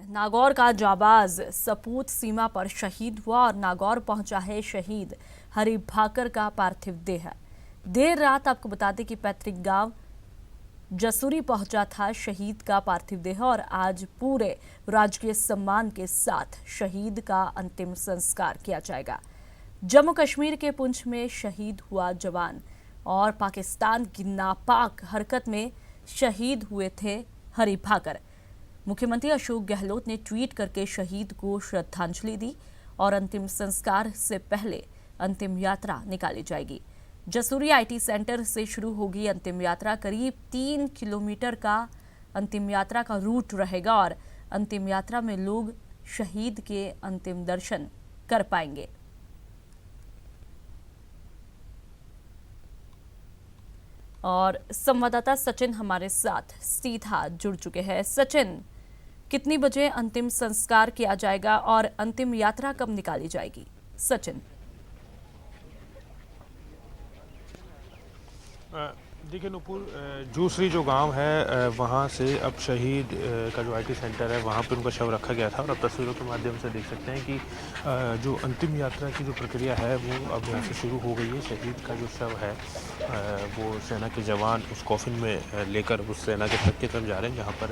नागौर का जाबाज सपूत सीमा पर शहीद हुआ और नागौर पहुंचा है शहीद हरि भाकर का पार्थिव देह। देर रात आपको बता दें कि पैतृक गांव जसूरी पहुंचा था शहीद का पार्थिव देह और आज पूरे राजकीय सम्मान के साथ शहीद का अंतिम संस्कार किया जाएगा। जम्मू कश्मीर के पुंछ में शहीद हुआ जवान और पाकिस्तान की नापाक हरकत में शहीद हुए थे हरि भाकर। मुख्यमंत्री अशोक गहलोत ने ट्वीट करके शहीद को श्रद्धांजलि दी और अंतिम संस्कार से पहले अंतिम यात्रा निकाली जाएगी। जसूरी आईटी सेंटर से शुरू होगी अंतिम यात्रा। करीब 3 किलोमीटर का अंतिम यात्रा का रूट रहेगा और अंतिम यात्रा में लोग शहीद के अंतिम दर्शन कर पाएंगे। और संवाददाता सचिन हमारे साथ सीधा जुड़ चुके हैं। सचिन, कितनी बजे अंतिम संस्कार किया जाएगा और अंतिम यात्रा कब निकाली जाएगी? सचिन। देखिए नुपुर, जूसरी जो गांव है वहां से अब शहीद का जो आईटी सेंटर है वहां पर उनका शव रखा गया था और अब तस्वीरों के माध्यम से देख सकते हैं कि जो अंतिम यात्रा की जो प्रक्रिया है वो अब यहाँ से शुरू हो गई है। शहीद का जो शव है वो सेना के जवान उस कॉफिन में लेकर उस सेना के ट्रक की तरफ जा रहे हैं, जहाँ पर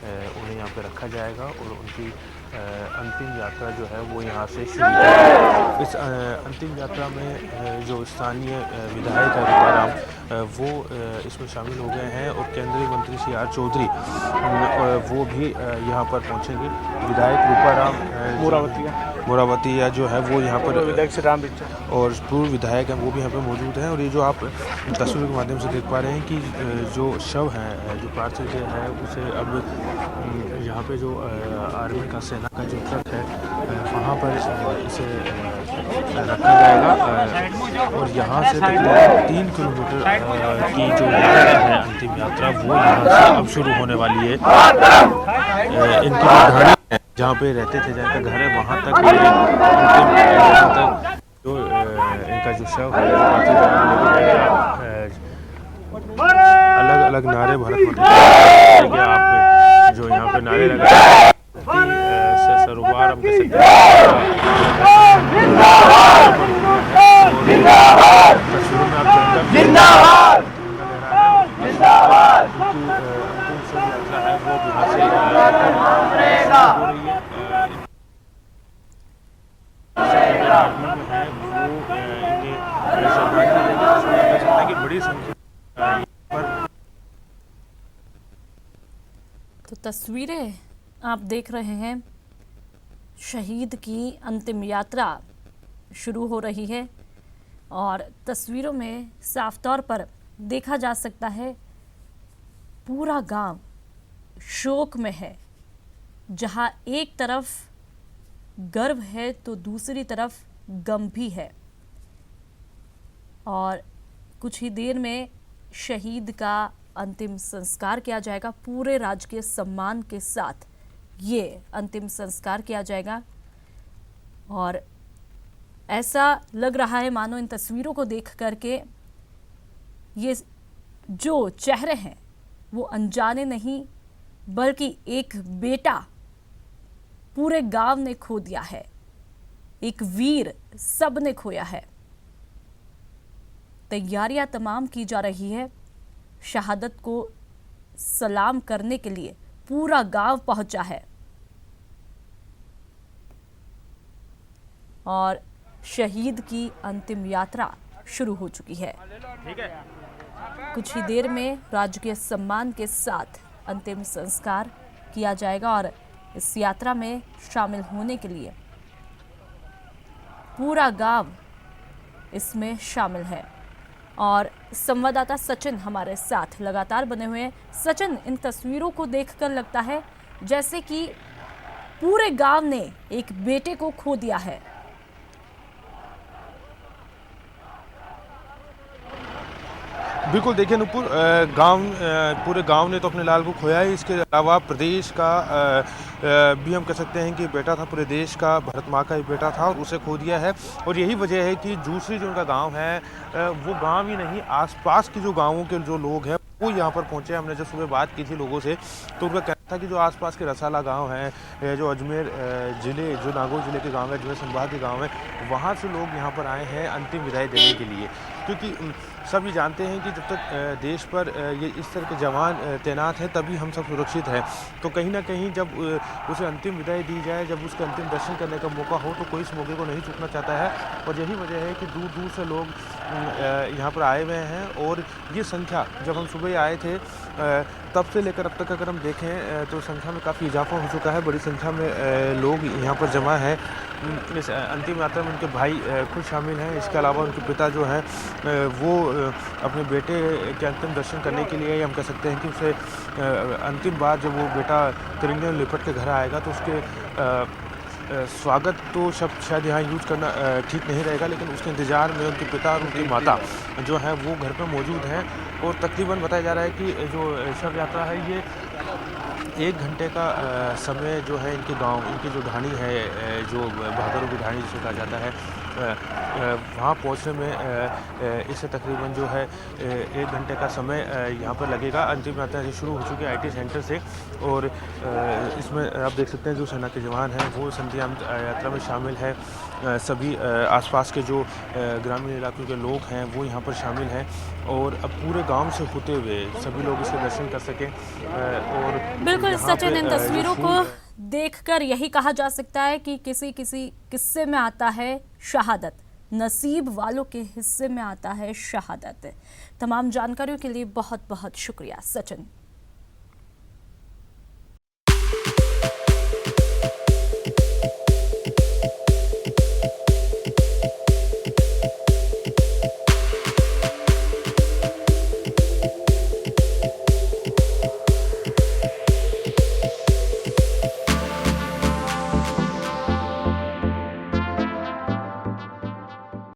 उन्हें यहाँ पर रखा जाएगा और उनकी अंतिम यात्रा जो है वो यहाँ से शुरू होगी। इस अंतिम यात्रा में जो स्थानीय विधायक है रूपाराम वो इसमें शामिल हो गए हैं और केंद्रीय मंत्री श्री आर चौधरी वो भी यहाँ पर पहुँचेंगे। विधायक रूपाराम मोरावतिया जो है वो यहाँ पर विधायक से राम और पूर्व विधायक हैं वो भी यहाँ पर मौजूद हैं। और ये जो आप तस्वीरों के माध्यम से देख पा रहे हैं कि जो शव है जो पार्थिव देह है उसे अब यहाँ पे जो आर्मी का सेना का जो ट्रक है वहाँ पर इसे रखा जाएगा और यहाँ से तकरीबन 3 किलोमीटर की जो यात्रा है अंतिम यात्रा वो यहाँ से अब शुरू होने वाली है। इनकी राजधानी जहाँ पे रहते थे, जहाँ का घर है वहाँ तक जो इनका जो शव है अलग अलग नारे भारत माता की आप जो यहाँ पे नारे लगा सरोवर हम कह सकते बड़ी संख्या। तो तस्वीरें आप देख रहे हैं, शहीद की अंतिम यात्रा शुरू हो रही है और तस्वीरों में साफ तौर पर देखा जा सकता है पूरा गांव शोक में है। जहां एक तरफ गर्व है तो दूसरी तरफ गम भी है और कुछ ही देर में शहीद का अंतिम संस्कार किया जाएगा। पूरे राजकीय सम्मान के साथ ये अंतिम संस्कार किया जाएगा और ऐसा लग रहा है मानो इन तस्वीरों को देख करके ये जो चेहरे हैं वो अनजाने नहीं बल्कि एक बेटा पूरे गांव ने खो दिया है, एक वीर सब ने खोया है। तैयारियां तमाम की जा रही है। शहादत को सलाम करने के लिए पूरा गांव पहुंचा है और शहीद की अंतिम यात्रा शुरू हो चुकी है। कुछ ही देर में राजकीय सम्मान के साथ अंतिम संस्कार किया जाएगा और इस यात्रा में शामिल होने के लिए पूरा गांव इसमें शामिल है और संवाददाता सचिन हमारे साथ लगातार बने हुए हैं। सचिन, इन तस्वीरों को देखकर लगता है जैसे कि पूरे गांव ने एक बेटे को खो दिया है। बिल्कुल, देखिए नुपुर, पूरे गांव ने तो अपने लाल को खोया है। इसके अलावा प्रदेश का भी हम कह सकते हैं कि बेटा था, पूरे देश का, भारत माँ का ही बेटा था और उसे खो दिया है। और यही वजह है कि जूसरी जो उनका गांव है वो गांव ही नहीं, आसपास के जो गांवों के जो लोग हैं वो यहाँ पर पहुँचे। हमने जब सुबह बात की थी लोगों से तो उनका कहना था कि जो आसपास के रसाला गांव हैं, जो अजमेर ज़िले, जो नागौर ज़िले के गांव है, अजमेर संभाग के गांव है, वहां से लोग यहां पर आए हैं अंतिम विदाई देने के लिए। क्योंकि सब ये जानते हैं कि जब तक देश पर ये इस तरह के जवान तैनात हैं तभी हम सब सुरक्षित हैं। तो कहीं न कहीं जब उसे अंतिम विदाई दी जाए, जब उसके अंतिम दर्शन करने का मौका हो, तो कोई इस मौके को नहीं चूकना चाहता है। और यही वजह है कि दूर-दूर से लोग यहाँ पर आए हुए हैं। और ये संख्या, जब हम सुबह आए थे तब से लेकर अब तक अगर हम देखें तो संख्या में काफ़ी इजाफा हो चुका है। बड़ी संख्या में लोग यहाँ पर जमा हैं। इस अंतिम यात्रा में उनके भाई खुद शामिल हैं। इसके अलावा उनके पिता जो हैं वो अपने बेटे के अंतिम दर्शन करने के लिए, हम कह सकते हैं कि उसे अंतिम बार जब वो बेटा तिरंगे में लिपट के घर आएगा तो उसके स्वागत तो शब्द शायद यहाँ यूज़ करना ठीक नहीं रहेगा, लेकिन उसके इंतज़ार में उनके पिता और उनकी माता जो हैं वो घर पर मौजूद हैं। और तकरीबन बताया जा रहा है कि जो शव यात्रा है ये 1 घंटे का समय जो है इनके गाँव, इनकी जो ढाणी है, जो भादरों की ढाणी जिसे कहा जाता है, वहाँ पहुँचने में इससे तकरीबन जो है 1 घंटे का समय यहाँ पर लगेगा। अंतिम यात्रा जो शुरू हो चुकी है आईटी सेंटर से। और इसमें आप देख सकते हैं जो सेना के जवान हैं वो अंतिम यात्रा में शामिल है। सभी आसपास के जो ग्रामीण इलाकों के लोग हैं वो यहाँ पर शामिल हैं। और अब पूरे गांव से होते हुए सभी लोग इसके दर्शन कर सकें। और बिल्कुल यहाँ सचिन, इन पे तस्वीरों को देखकर यही कहा जा सकता है कि किसी किसी किस्से में आता है शहादत, नसीब वालों के हिस्से में आता है शहादत। तमाम जानकारियों के लिए बहुत बहुत शुक्रिया सचिन।